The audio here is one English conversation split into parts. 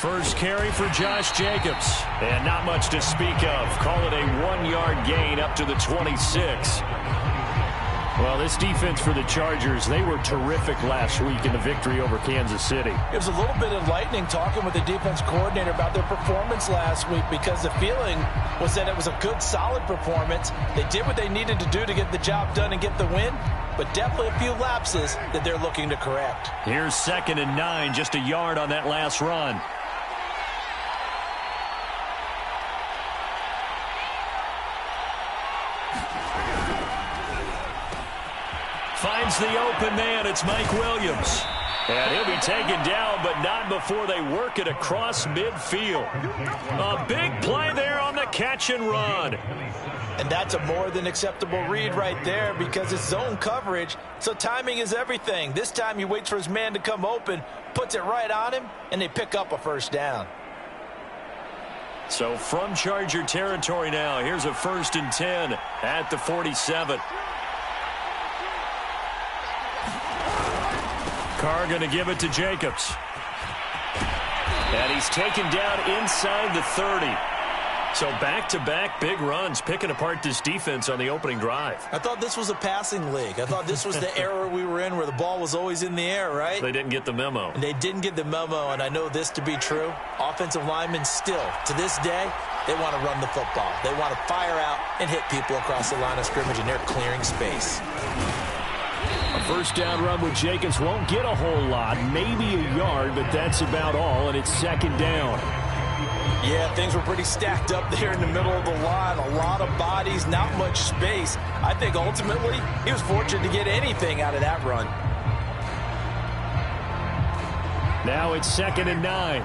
first carry for Josh Jacobs. And not much to speak of. Call it a 1-yard gain up to the 26. Well, this defense for the Chargers, they were terrific last week in the victory over Kansas City. It was a little bit enlightening talking with the defense coordinator about their performance last week, because the feeling was that it was a good, solid performance. They did what they needed to do to get the job done and get the win, but definitely a few lapses that they're looking to correct. Here's 2nd and 9, just a yard on that last run. Finds the open man. It's Mike Williams. And he'll be taken down, but not before they work it across midfield. A big play there on the catch and run. And that's a more than acceptable read right there, because it's zone coverage, so timing is everything. This time he waits for his man to come open, puts it right on him, and they pick up a first down. So from Charger territory now, here's a 1st and 10 at the 47. Carr going to give it to Jacobs. And he's taken down inside the 30. So back-to-back big runs, picking apart this defense on the opening drive. I thought this was a passing league. I thought this was the era we were in where the ball was always in the air, right? They didn't get the memo. And they didn't get the memo, and I know this to be true. Offensive linemen still, to this day, they want to run the football. They want to fire out and hit people across the line of scrimmage, and they're clearing space. A first down run with Jacobs won't get a whole lot, maybe a yard, but that's about all, and it's 2nd down. Yeah, things were pretty stacked up there in the middle of the line. A lot of bodies, not much space. I think ultimately he was fortunate to get anything out of that run. Now it's 2nd and 9.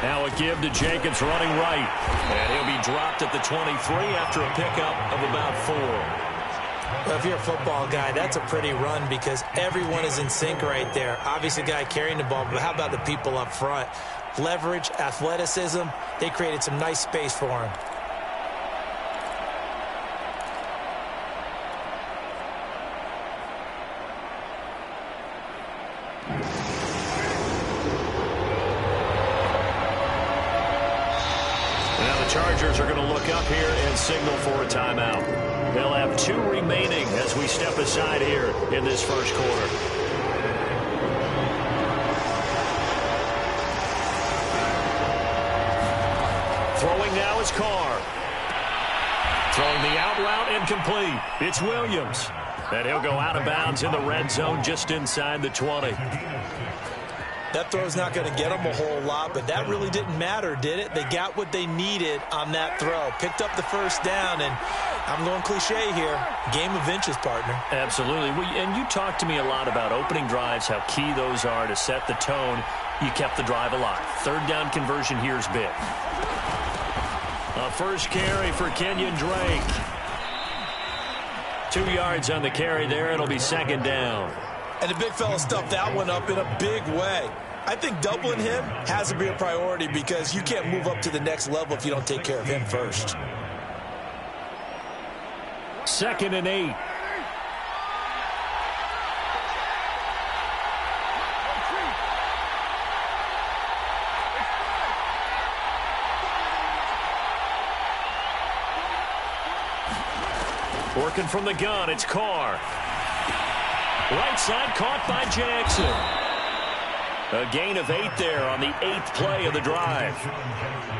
Now a give to Jacobs running right. And he'll be dropped at the 23 after a pickup of about 4. Well, if you're a football guy, that's a pretty run, because everyone is in sync right there. Obviously, the guy carrying the ball, but how about the people up front? Leverage, athleticism, they created some nice space for him. Chargers are going to look up here and signal for a timeout. They'll have 2 remaining as we step aside here in this first quarter. Throwing now is Carr. Throwing the out route incomplete. It's Williams. And he'll go out of bounds in the red zone just inside the 20. That throw's not going to get them a whole lot, but that really didn't matter, did it? They got what they needed on that throw. Picked up the first down, and I'm going cliche here. Game of inches, partner. Absolutely. And you talked to me a lot about opening drives, how key those are to set the tone. You kept the drive alive. 3rd down conversion here is big. A first carry for Kenyon Drake. 2 yards on the carry there. It'll be 2nd down. And the big fella stuffed that one up in a big way. I think doubling him has to be a priority, because you can't move up to the next level if you don't take care of him first. 2nd and 8. Working from the gun, it's Carr. Right side caught by Jackson. A gain of 8 there on the 8th play of the drive.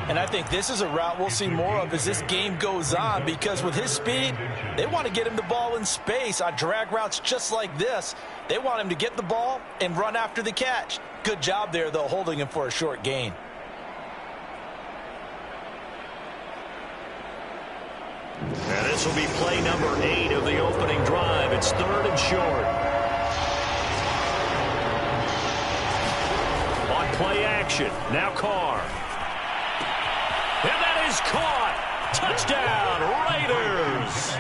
And I think this is a route we'll see more of as this game goes on, because with his speed, they want to get him the ball in space on drag routes just like this. They want him to get the ball and run after the catch. Good job there, though, holding him for a short gain. And this will be play number 8 of the opening drive. It's 3rd and short. Play action. Now Carr. And that is caught. Touchdown, Raiders.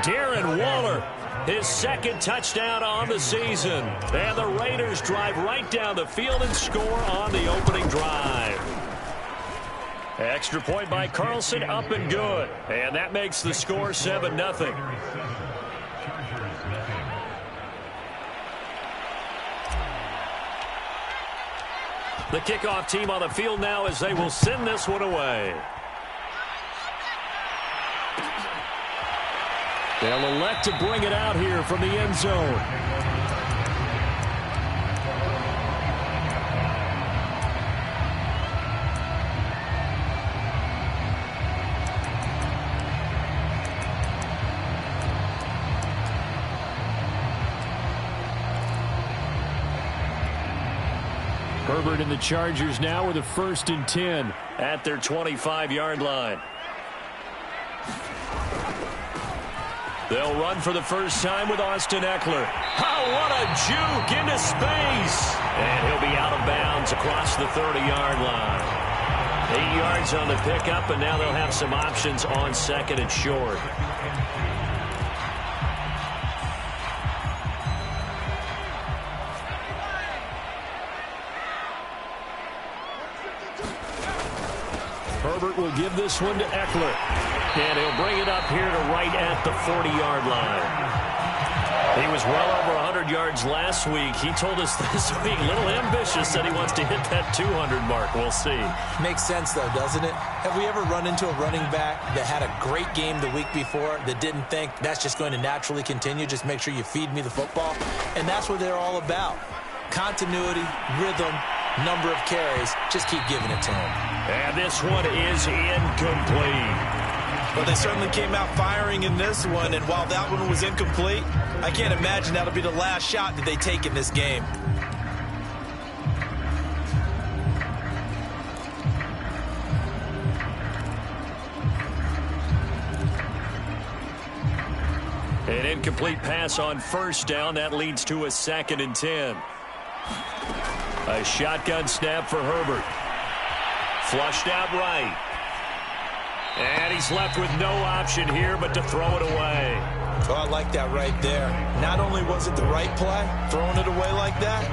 Darren Waller, his 2nd touchdown on the season. And the Raiders drive right down the field and score on the opening drive. Extra point by Carlson, up and good. And that makes the score 7-0. The kickoff team on the field now as they will send this one away. They'll elect to bring it out here from the end zone. Herbert and the Chargers now with a 1st and 10 at their 25-yard line. They'll run for the first time with Austin Eckler. Oh, what a juke into space. And he'll be out of bounds across the 30-yard line. 8 yards on the pickup, and now they'll have some options on 2nd and short. Herbert will give this one to Eckler. And he'll bring it up here to right at the 40-yard line. He was well over 100 yards last week. He told us this week, a little ambitious, that he wants to hit that 200 mark. We'll see. Makes sense, though, doesn't it? Have we ever run into a running back that had a great game the week before that didn't think that's just going to naturally continue? Just make sure you feed me the football. And that's what they're all about. Continuity, rhythm, number of carries. Just keep giving it to him. And this one is incomplete. Well, they certainly came out firing in this one, and while that one was incomplete, I can't imagine that'll be the last shot that they take in this game. An incomplete pass on 1st down. That leads to a 2nd and 10. A shotgun snap for Herbert. Flushed out right. And he's left with no option here but to throw it away. Oh, I like that right there. Not only was it the right play, throwing it away like that,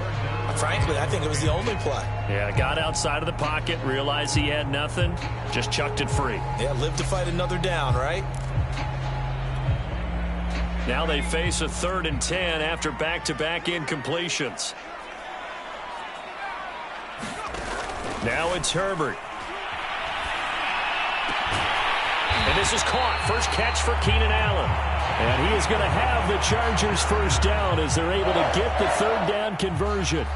frankly, I think it was the only play. Yeah, got outside of the pocket, realized he had nothing, just chucked it free. Yeah, live to fight another down, right? Now they face a 3rd and 10 after back-to-back incompletions. Now it's Herbert. And this is caught. First catch for Keenan Allen. And he is going to have the Chargers' 1st down as they're able to get the 3rd down conversion.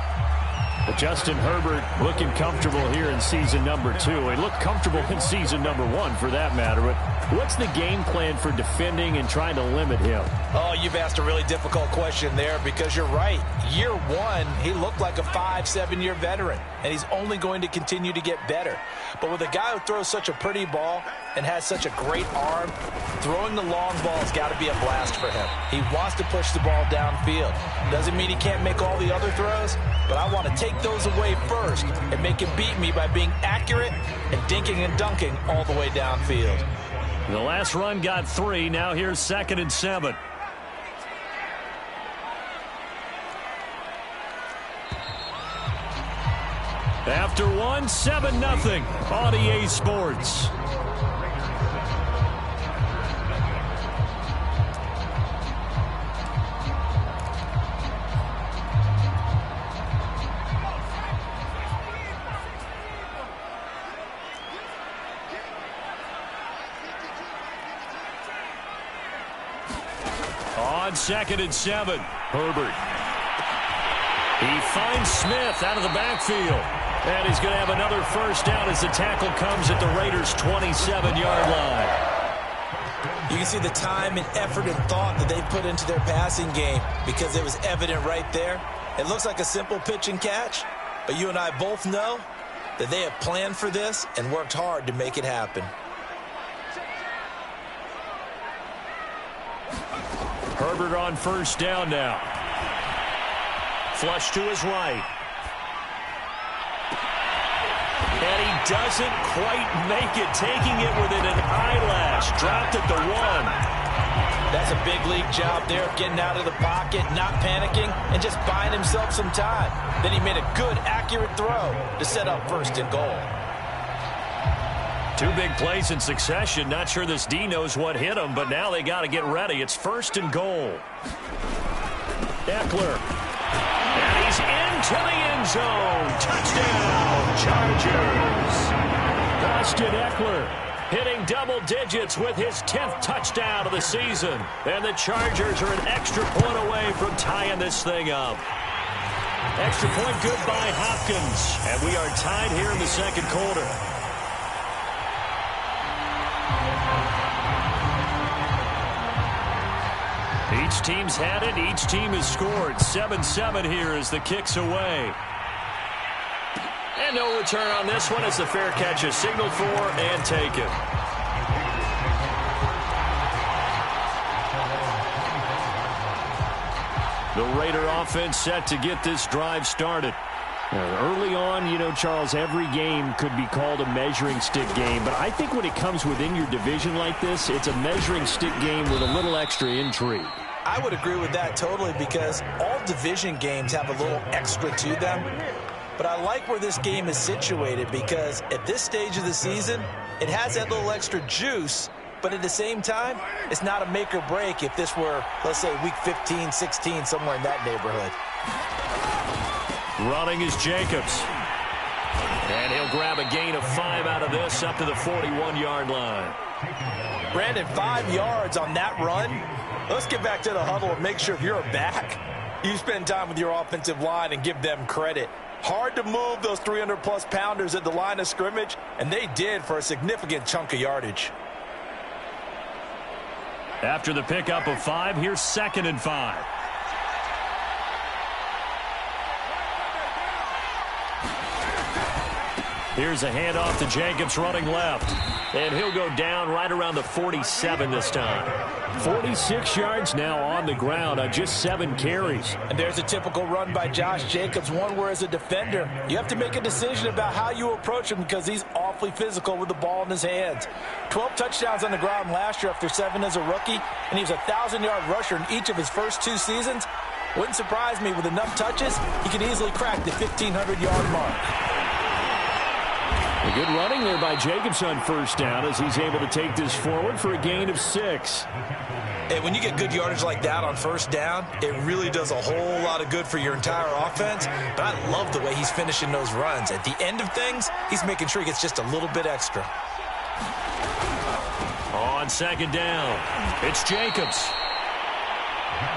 But Justin Herbert looking comfortable here in season number 2. He looked comfortable in season number 1 for that matter. But what's the game plan for defending and trying to limit him? Oh, you've asked a really difficult question there because you're right. Year 1, he looked like a 5-7-year veteran, and he's only going to continue to get better. But with a guy who throws such a pretty ball and has such a great arm, throwing the long ball has got to be a blast for him. He wants to push the ball downfield. Doesn't mean he can't make all the other throws, but I want to take those away first and make him beat me by being accurate and dinking and dunking all the way downfield. The last run got 3. Now here's 2nd and 7. After 1, 7-0 on EA Sports. On 2nd and 7, Herbert. He finds Smith out of the backfield. And he's going to have another 1st down as the tackle comes at the Raiders' 27-yard line. You can see the time and effort and thought that they put into their passing game because it was evident right there. It looks like a simple pitch and catch, but you and I both know that they have planned for this and worked hard to make it happen. Herbert on 1st down now. Flush to his right. And he doesn't quite make it, taking it within an eyelash. Dropped at the 1. That's a big league job there of getting out of the pocket, not panicking, and just buying himself some time. Then he made a good, accurate throw to set up 1st and goal. 2 big plays in succession. Not sure this D knows what hit him, but now they got to get ready. It's 1st and goal. Eckler. And he's into to the end zone. Touchdown, Chargers. Austin Eckler hitting double digits with his 10th touchdown of the season. And the Chargers are an extra point away from tying this thing up. Extra point good by Hopkins. And we are tied here in the second quarter. Each team's had it. Each team has scored. 7-7 here as the kick's away. And no return on this one as the fair catch is signaled for and taken. The Raider offense set to get this drive started. Early on, you know, Charles, every game could be called a measuring stick game. But I think when it comes within your division like this, it's a measuring stick game with a little extra intrigue. I would agree with that totally because all division games have a little extra to them. But I like where this game is situated because at this stage of the season, it has that little extra juice. But at the same time, it's not a make or break if this were, let's say, week 15, 16, somewhere in that neighborhood. Running is Jacobs. And he'll grab a gain of 5 out of this up to the 41-yard line. Brandon, 5 yards on that run. Let's get back to the huddle and make sure if you're a back, you spend time with your offensive line and give them credit. Hard to move those 300-plus pounders at the line of scrimmage, and they did for a significant chunk of yardage. After the pickup of 5, here's 2nd and 5. Here's a handoff to Jacobs running left. And he'll go down right around the 47 this time. 46 yards now on the ground on just 7 carries. And there's a typical run by Josh Jacobs, one where as a defender, you have to make a decision about how you approach him because he's awfully physical with the ball in his hands. 12 touchdowns on the ground last year after 7 as a rookie, and he was a 1,000-yard rusher in each of his first 2 seasons. Wouldn't surprise me with enough touches, he could easily crack the 1,500-yard mark. A good running there by Jacobs on first down as he's able to take this forward for a gain of 6. And when you get good yardage like that on first down, it really does a whole lot of good for your entire offense. But I love the way he's finishing those runs. At the end of things, he's making sure he gets just a little bit extra. On 2nd down, it's Jacobs.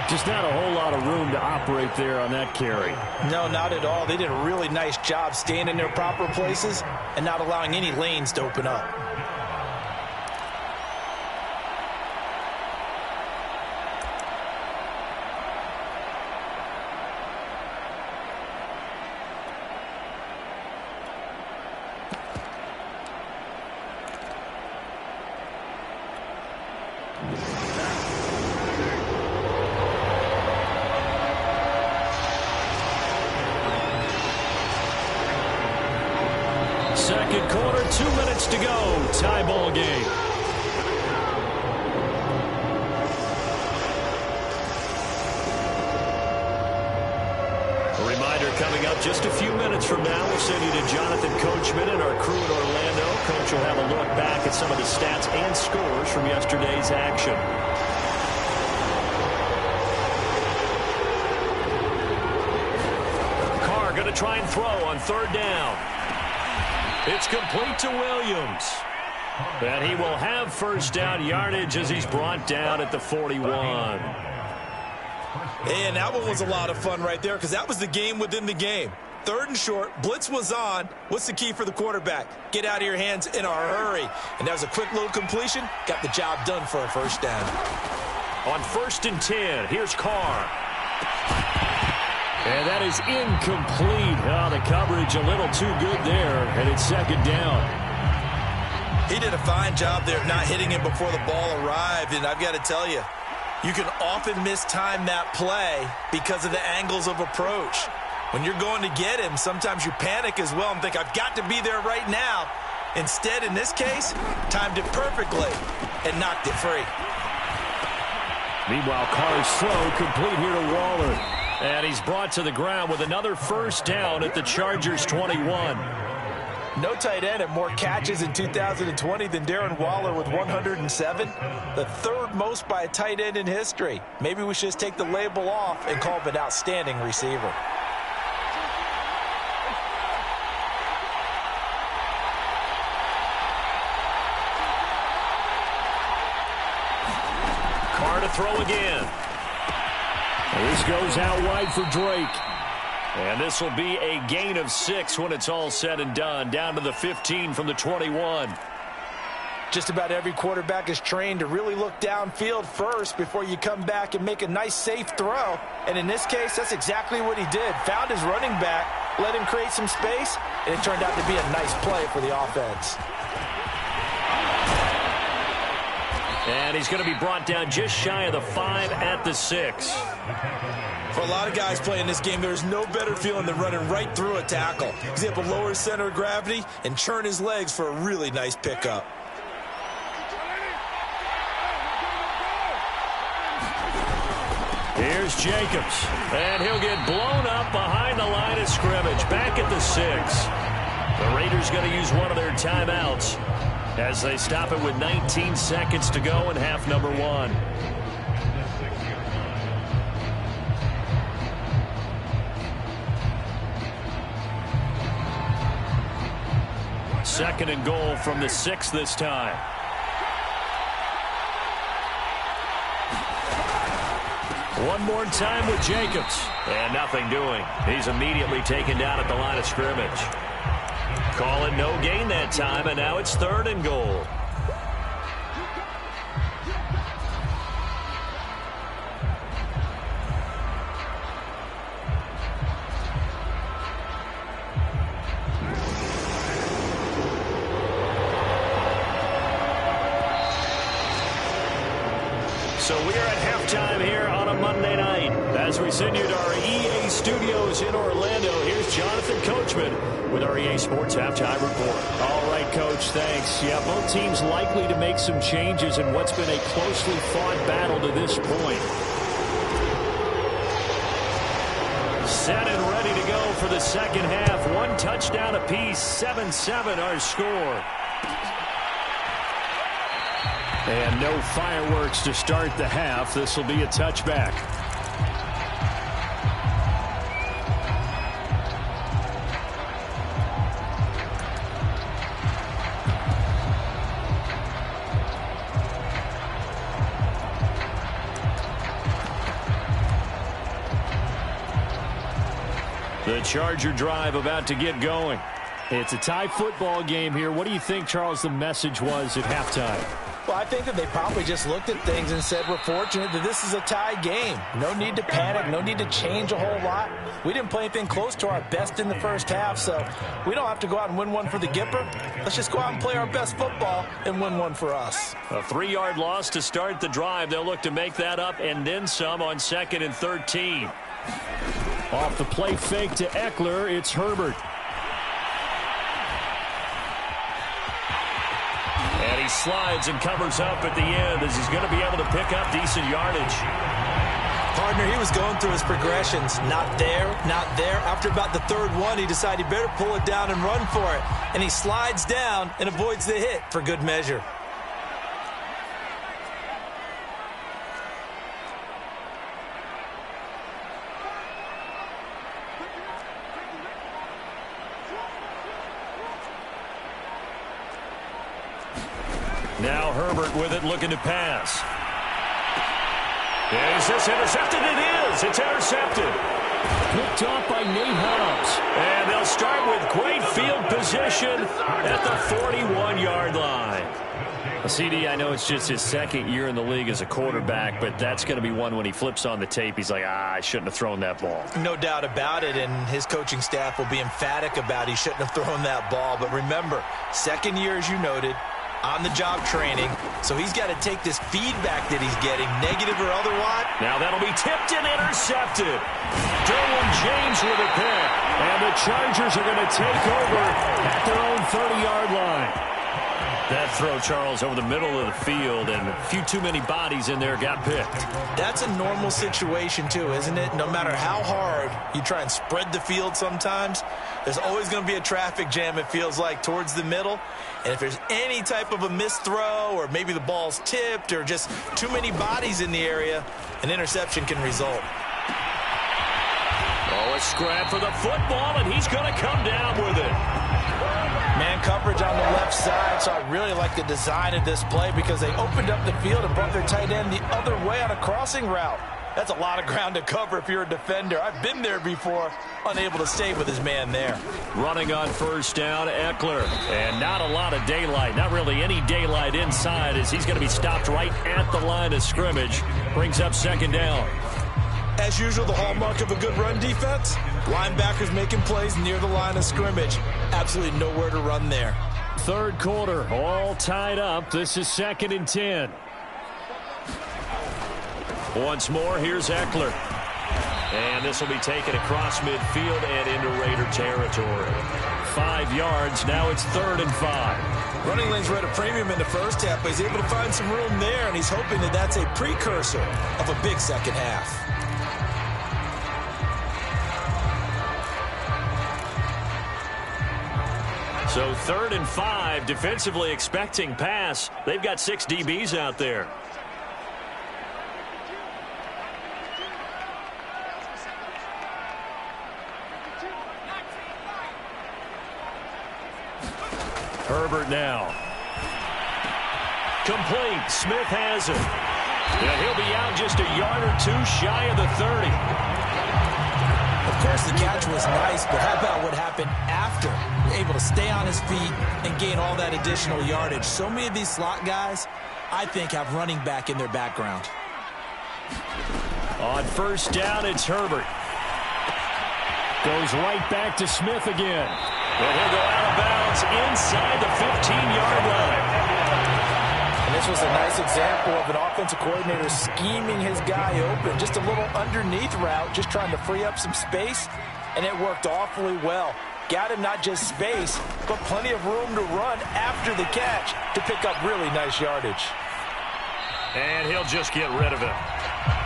Just not a whole lot of room to operate there on that carry. No, not at all. They did a really nice job staying in their proper places and not allowing any lanes to open up. Second quarter, 2 minutes to go. Tie ball game. A reminder coming up just a few minutes from now. We'll send you to Jonathan Coachman and our crew in Orlando. Coach will have a look back at some of the stats and scores from yesterday's action. Carr going to try and throw on 3rd down. It's complete to Williams. And he will have first down yardage as he's brought down at the 41. And that one was a lot of fun right there because that was the game within the game. 3rd and short, blitz was on. What's the key for the quarterback? Get out of your hands in a hurry. And that was a quick little completion. Got the job done for a first down. On 1st and 10, here's Carr. And that is incomplete. Oh, the coverage a little too good there, and it's 2nd down. He did a fine job there of not hitting him before the ball arrived, and I've got to tell you, you can often mistime that play because of the angles of approach. When you're going to get him, sometimes you panic as well and think, I've got to be there right now. Instead, in this case, timed it perfectly and knocked it free. Meanwhile, Carr's throw complete here to Waller. And he's brought to the ground with another first down at the Chargers 21. No tight end had more catches in 2020 than Darren Waller with 107. The 3rd most by a tight end in history. Maybe we should just take the label off and call him an outstanding receiver. throw again. This goes out wide for Drake. And this will be a gain of 6 when it's all said and done. Down to the 15 from the 21. Just about every quarterback is trained to really look downfield first before you come back and make a nice, safe throw. And in this case, that's exactly what he did. Found his running back, let him create some space, and it turned out to be a nice play for the offense. And he's going to be brought down just shy of the 5 at the 6. For a lot of guys playing this game, there's no better feeling than running right through a tackle. He's able to lower his center of gravity and churn his legs for a really nice pickup. Here's Jacobs, and he'll get blown up behind the line of scrimmage, back at the 6. The Raiders going to use one of their timeouts as they stop it with 19 seconds to go in half number 1. Second and goal from the 6 this time. One more time with Jacobs. And nothing doing. He's immediately taken down at the line of scrimmage. Calling no gain that time, and now it's 3rd and goal. So we are at halftime here on a Monday night. As we send you to our EA studios in Orlando, here's Jonathan Coachman with our EA Sports Halftime Report. All right, Coach, thanks. Yeah, both teams likely to make some changes in what's been a closely fought battle to this point. Set and ready to go for the second half. One touchdown apiece, 7-7 our score. And no fireworks to start the half. This will be a touchback. The Charger drive about to get going. It's a tie football game here. What do you think, Charles, the message was at halftime? Well, I think that they probably just looked at things and said, we're fortunate that this is a tie game. No need to panic. No need to change a whole lot. We didn't play anything close to our best in the first half, so we don't have to go out and win one for the Gipper. Let's just go out and play our best football and win one for us. A 3-yard loss to start the drive. They'll look to make that up and then some on 2nd and 13. Off the play fake to Eckler, it's Herbert. And he slides and covers up at the end as he's going to be able to pick up decent yardage. Partner, he was going through his progressions. Not there, not there. After about the 3rd one, he decided he better pull it down and run for it. And he slides down and avoids the hit for good measure. Now Herbert with it, looking to pass. Is this intercepted? It is. It's intercepted. Picked off by Nate Hobbs. And they'll start with great field position at the 41-yard line. CD, I know it's just his 2nd year in the league as a quarterback, but that's going to be one when he flips on the tape, he's like, I shouldn't have thrown that ball. No doubt about it, and his coaching staff will be emphatic about he shouldn't have thrown that ball. But remember, 2nd year, as you noted, on-the-job training, so he's got to take this feedback that he's getting, negative or otherwise. Now that'll be tipped and intercepted. Derwin James with a pick, and the Chargers are going to take over at their own 30-yard line. That throw, Charles, over the middle of the field, and a few too many bodies in there got picked. That's a normal situation, too, isn't it? No matter how hard you try and spread the field sometimes, there's always going to be a traffic jam, it feels like, towards the middle. And if there's any type of a missed throw, or maybe the ball's tipped, or just too many bodies in the area, an interception can result. Oh, a scrap for the football, and he's going to come down with it. Man coverage on the left side, So I really like the design of this play because they opened up the field and brought their tight end the other way on a crossing route. That's a lot of ground to cover if you're a defender. I've been there before, unable to stay with his man there. Running on first down, Eckler. And not a lot of daylight, not really any daylight inside as he's going to be stopped right at the line of scrimmage. Brings up second down. As usual, the hallmark of a good run defense, linebackers making plays near the line of scrimmage. Absolutely nowhere to run there. Third quarter, all tied up. This is 2nd and 10. Once more, here's Eckler. And this will be taken across midfield and into Raider territory. 5 yards, now it's 3rd and 5. Running lanes were at a premium in the first half, but he's able to find some room there, and he's hoping that that's a precursor of a big second half. So 3rd and 5, defensively expecting pass. They've got 6 DBs out there. Herbert now. Complete. Smith has it. And he'll be out just a yard or 2 shy of the 30. Of course, the catch was nice, but how about what happened after? Able to stay on his feet and gain all that additional yardage. So many of these slot guys, I think, have running back in their background. On first down, it's Herbert. Goes right back to Smith again. And he'll go out of bounds inside the 15-yard line. And this was a nice example of an offensive coordinator scheming his guy open. Just a little underneath route, just trying to free up some space, and it worked awfully well. Got him not just space, but plenty of room to run after the catch to pick up really nice yardage. And he'll just get rid of it.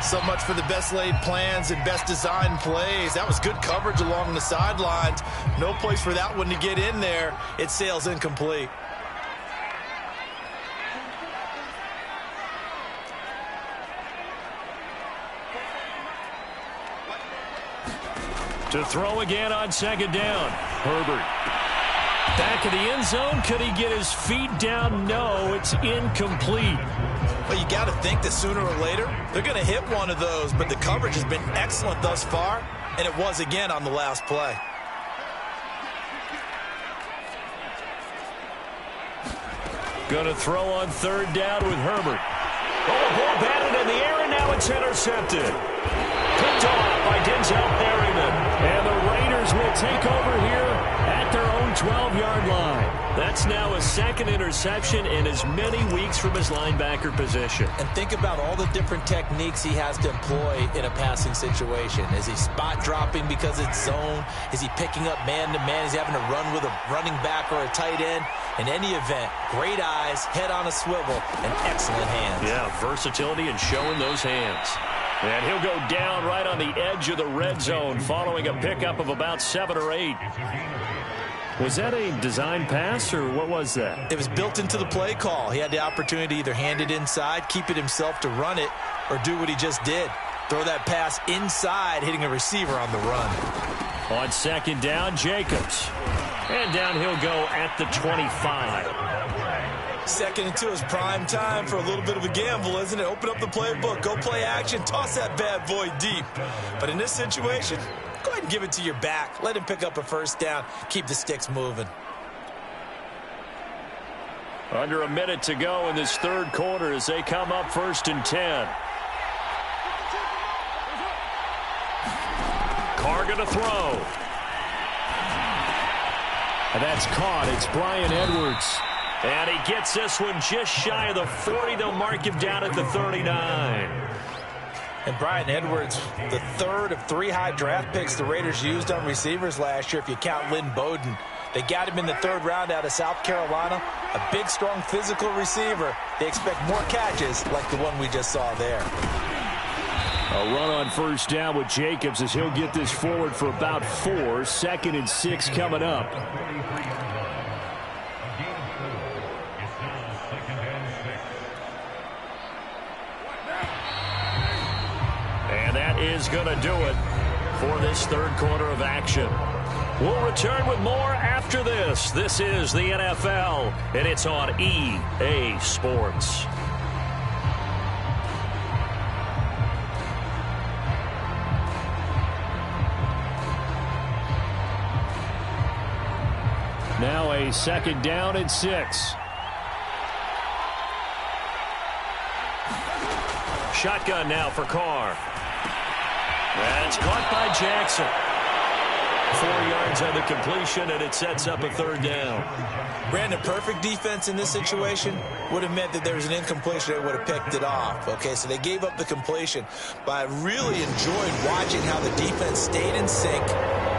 So much for the best laid plans and best designed plays. That was good coverage along the sidelines. No place for that one to get in there. It sails incomplete. To throw again on second down. Herbert. Back of the end zone. Could he get his feet down? No, it's incomplete. Well, you got to think that sooner or later they're going to hit one of those, but the coverage has been excellent thus far, and it was again on the last play. Going to throw on third down with Herbert. Oh, ball batted in the air, and now it's intercepted. Picked off by Denzel Perryman. And the Raiders will take over here at their own 12-yard line. That's now a second interception in as many weeks from his linebacker position. And think about all the different techniques he has to employ in a passing situation. Is he spot dropping because it's zone? Is he picking up man-to-man? Is he having to run with a running back or a tight end? In any event, great eyes, head on a swivel, and excellent hands. Yeah, versatility and showing those hands. And he'll go down right on the edge of the red zone following a pickup of about 7 or 8. Was that a design pass, or what was that? It was built into the play call. He had the opportunity to either hand it inside, keep it himself to run it, or do what he just did. Throw that pass inside, hitting a receiver on the run. On second down, Jacobs. And down he'll go at the 25. Second and 2 is prime time for a little bit of a gamble, isn't it? Open up the playbook, go play action, toss that bad boy deep. But in this situation, go ahead and give it to your back. Let him pick up a first down. Keep the sticks moving. Under a minute to go in this third quarter as they come up 1st and 10. Carr going to throw. And that's caught. It's Bryan Edwards. And he gets this one just shy of the 40. They'll mark him down at the 39. And Bryan Edwards, the third of 3 high draft picks the Raiders used on receivers last year, if you count Lynn Bowden. They got him in the 3rd round out of South Carolina. A big, strong, physical receiver. They expect more catches like the one we just saw there. A run on first down with Jacobs as he'll get this forward for about 4. 2nd and 6 coming up. And that is going to do it for this third quarter of action. We'll return with more after this. This is the NFL, and it's on EA Sports. Now a 2nd down and 6. Shotgun now for Carr. That's caught by Jackson. 4 yards on the completion, and it sets up a 3rd down. Brandon, perfect defense in this situation would have meant that there was an incompletion. They would have picked it off. Okay, so they gave up the completion. But I really enjoyed watching how the defense stayed in sync,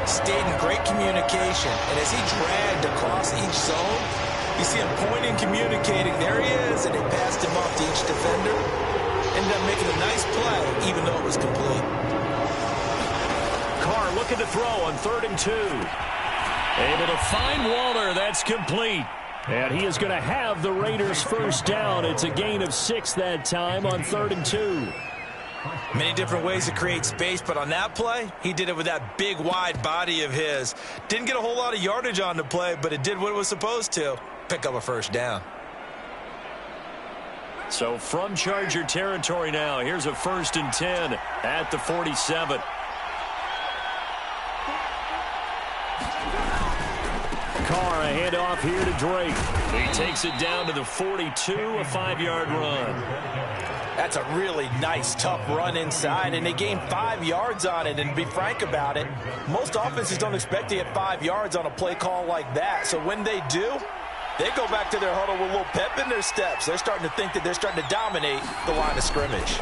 stayed in great communication. And as he dragged across each zone, you see him pointing, communicating. There he is, and they passed him off to each defender. Ended up making a nice play, even though it was complete. Carr looking to throw on 3rd and 2. Able to find Waller. That's complete. And he is going to have the Raiders' 1st down. It's a gain of 6 that time on 3rd and 2. Many different ways to create space, but on that play, he did it with that big, wide body of his. Didn't get a whole lot of yardage on the play, but it did what it was supposed to. Pick up a 1st down. So from Charger territory now, here's a 1st and 10 at the 47. Carr, a handoff here to Drake. He takes it down to the 42, a 5-yard run. That's a really nice, tough run inside, and they gained 5 yards on it. And to be frank about it, most offenses don't expect to get 5 yards on a play call like that. So when they do, they go back to their huddle with a little pep in their steps. They're starting to think that they're starting to dominate the line of scrimmage.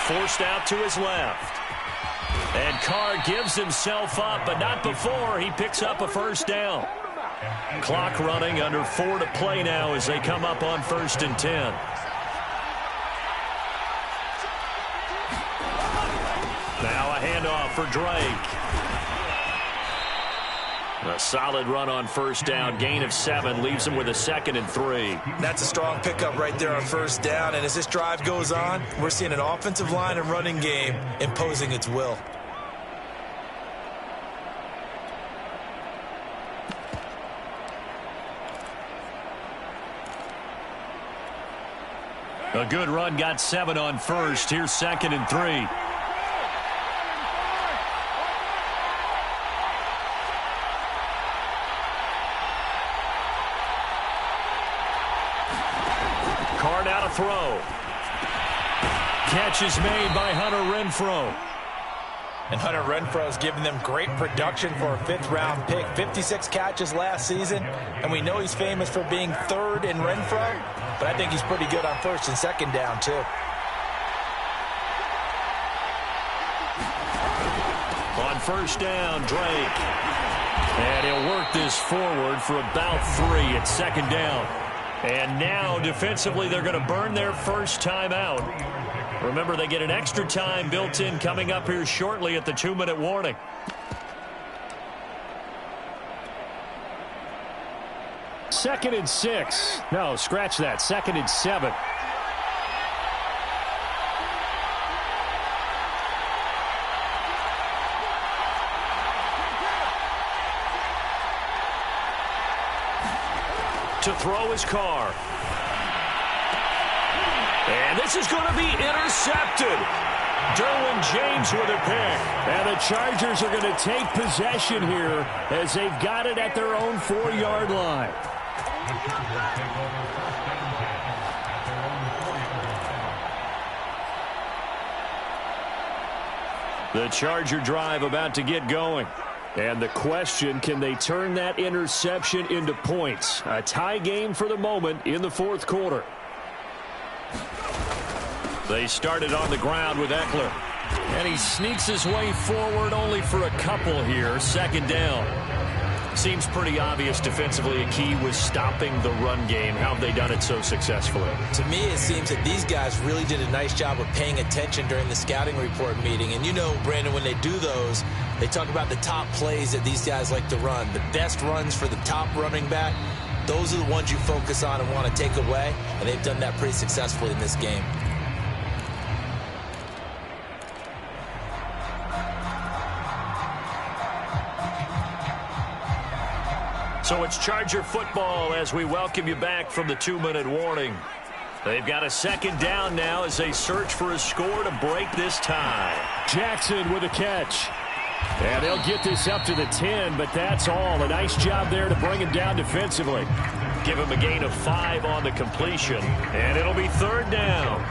Forced out to his left. And Carr gives himself up, but not before he picks up a 1st down. Clock running, under 4 to play now as they come up on 1st and 10. Now a handoff for Drake. A solid run on 1st down, gain of 7, leaves him with a 2nd and 3. That's a strong pickup right there on 1st down, and as this drive goes on, we're seeing an offensive line and running game imposing its will. A good run, got 7 on 1st. Here's 2nd and 3. Carr now to throw. Catch is made by Hunter Renfrow. And Hunter Renfrow has given them great production for a 5th-round pick. 56 catches last season, and we know he's famous for being 3rd in Renfrow, but I think he's pretty good on 1st and 2nd down, too. On 1st down, Drake. And he'll work this forward for about 3 at 2nd down. And now, defensively, they're going to burn their 1st time out. Remember, they get an extra time built in coming up here shortly at the 2-minute warning. Second and 6. No, scratch that. 2nd and 7. To throw his Carr. And this is going to be intercepted. Derwin James with a pick. And the Chargers are going to take possession here as they've got it at their own 4-yard line. The Charger drive about to get going. And the question, can they turn that interception into points? A tie game for the moment in the 4th quarter. They started on the ground with Eckler. And he sneaks his way forward only for a couple here. 2nd down. Seems pretty obvious defensively a key was stopping the run game. How have they done it so successfully? To me, it seems that these guys really did a nice job of paying attention during the scouting report meeting. And you know, Brandon, when they do those, they talk about the top plays that these guys like to run. The best runs for the top running back, those are the ones you focus on and want to take away. And they've done that pretty successfully in this game. So it's Charger football as we welcome you back from the 2-minute warning. They've got a second down now as they search for a score to break this tie. Jackson with a catch. And they'll get this up to the 10, but that's all. A nice job there to bring him down defensively. Give him a gain of 5 on the completion, and it'll be third down.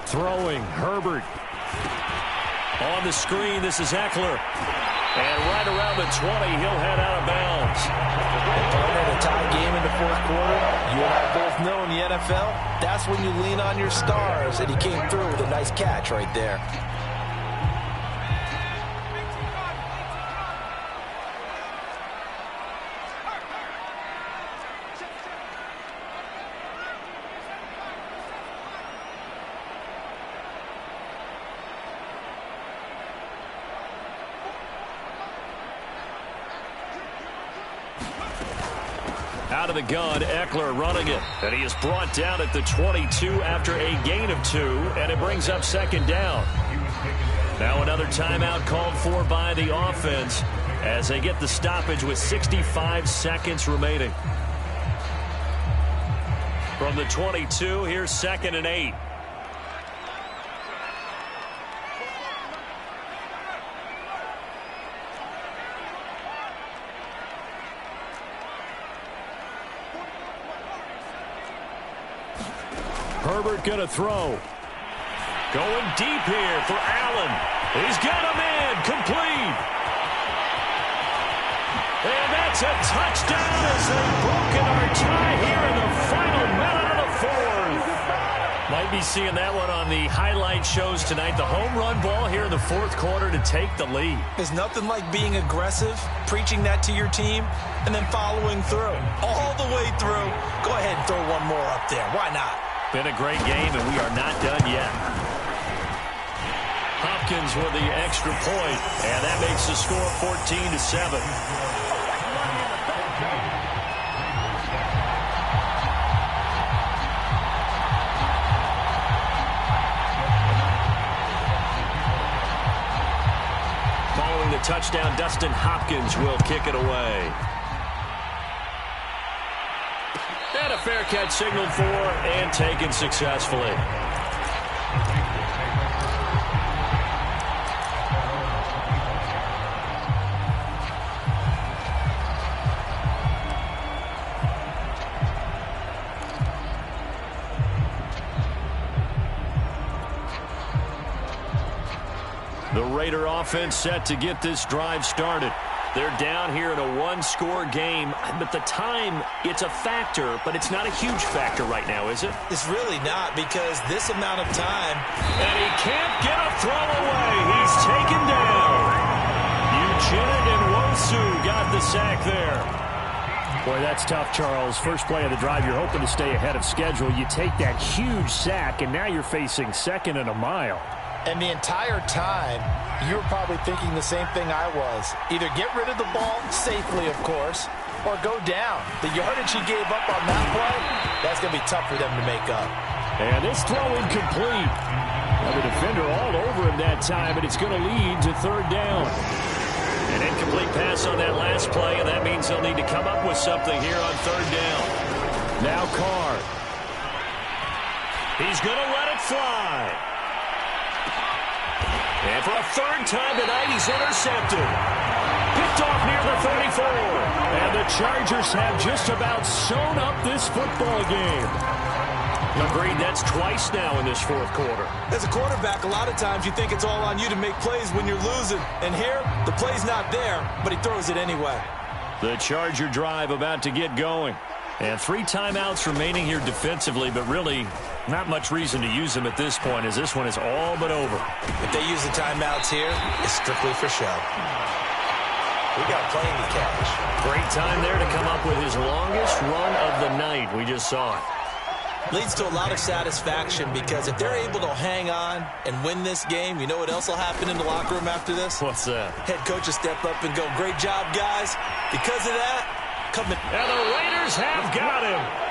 Throwing, Herbert. On the screen, this is Eckler. And right around the 20, he'll head out of bounds. A tie game in the fourth quarter. You and I both know in the NFL, that's when you lean on your stars. And he came through with a nice catch right there. Out of the gun, Eckler running it. And he is brought down at the 22 after a gain of 2, and it brings up second down. Now another timeout called for by the offense as they get the stoppage with 65 seconds remaining. From the 22, here's 2nd and 8. Herbert going to throw. Going deep here for Allen. He's got him in. Complete. And that's a touchdown as they've broken our tie here in the final minute of the fourth. Might be seeing that one on the highlight shows tonight. The home run ball here in the fourth quarter to take the lead. There's nothing like being aggressive, preaching that to your team, and then following through. All the way through. Go ahead and throw one more up there. Why not? Been a great game, and we are not done yet. Hopkins with the extra point, and that makes the score 14-7. Following the touchdown, Dustin Hopkins will kick it away. And a fair catch signaled for and taken successfully. The Raider offense set to get this drive started. They're down here in a one-score game, but the time, it's a factor, but it's not a huge factor right now, is it? It's really not, because this amount of time... And he can't get a throw away. He's taken down. Eugene Nwosu got the sack there. Boy, that's tough, Charles. First play of the drive, you're hoping to stay ahead of schedule. You take that huge sack, and now you're facing 2nd and a mile. And the entire time, you were probably thinking the same thing I was. Either get rid of the ball safely, of course, or go down. The yardage he gave up on that play, that's going to be tough for them to make up. And this throw incomplete. Well, the defender all over him that time, and it's going to lead to 3rd down. An incomplete pass on that last play, and that means they'll need to come up with something here on 3rd down. Now Carr. He's going to let it fly. And for a 3rd time tonight, he's intercepted. Picked off near the 34. And the Chargers have just about sewn up this football game. Agreed, that's twice now in this fourth quarter. As a quarterback, a lot of times you think it's all on you to make plays when you're losing. And here, the play's not there, but he throws it anyway. The Charger drive about to get going. And 3 timeouts remaining here defensively, but really not much reason to use them at this point, as this one is all but over. If they use the timeouts here, it's strictly for show. We got plenty of cash. Great time there to come up with his longest run of the night. We just saw it. Leads to a lot of satisfaction because if they're able to hang on and win this game, you know what else will happen in the locker room after this? What's that? Head coach will step up and go, great job, guys. Because of that, come in. And the Raiders have got him.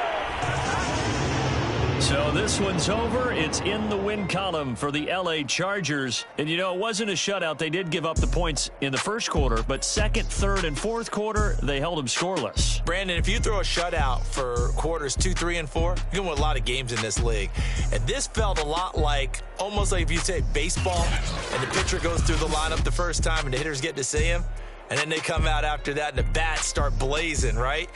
So this one's over. It's in the win column for the L.A. Chargers. And, you know, it wasn't a shutout. They did give up the points in the first quarter, but second, third, and fourth quarter, they held them scoreless. Brandon, if you throw a shutout for quarters 2, 3, and 4, you're going to win a lot of games in this league. And this felt a lot like, almost like if you say baseball, and the pitcher goes through the lineup the first time and the hitters get to see him, and then they come out after that and the bats start blazing, right?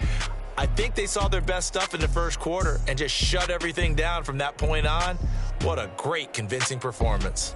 I think they saw their best stuff in the first quarter and just shut everything down from that point on. What a great, convincing performance.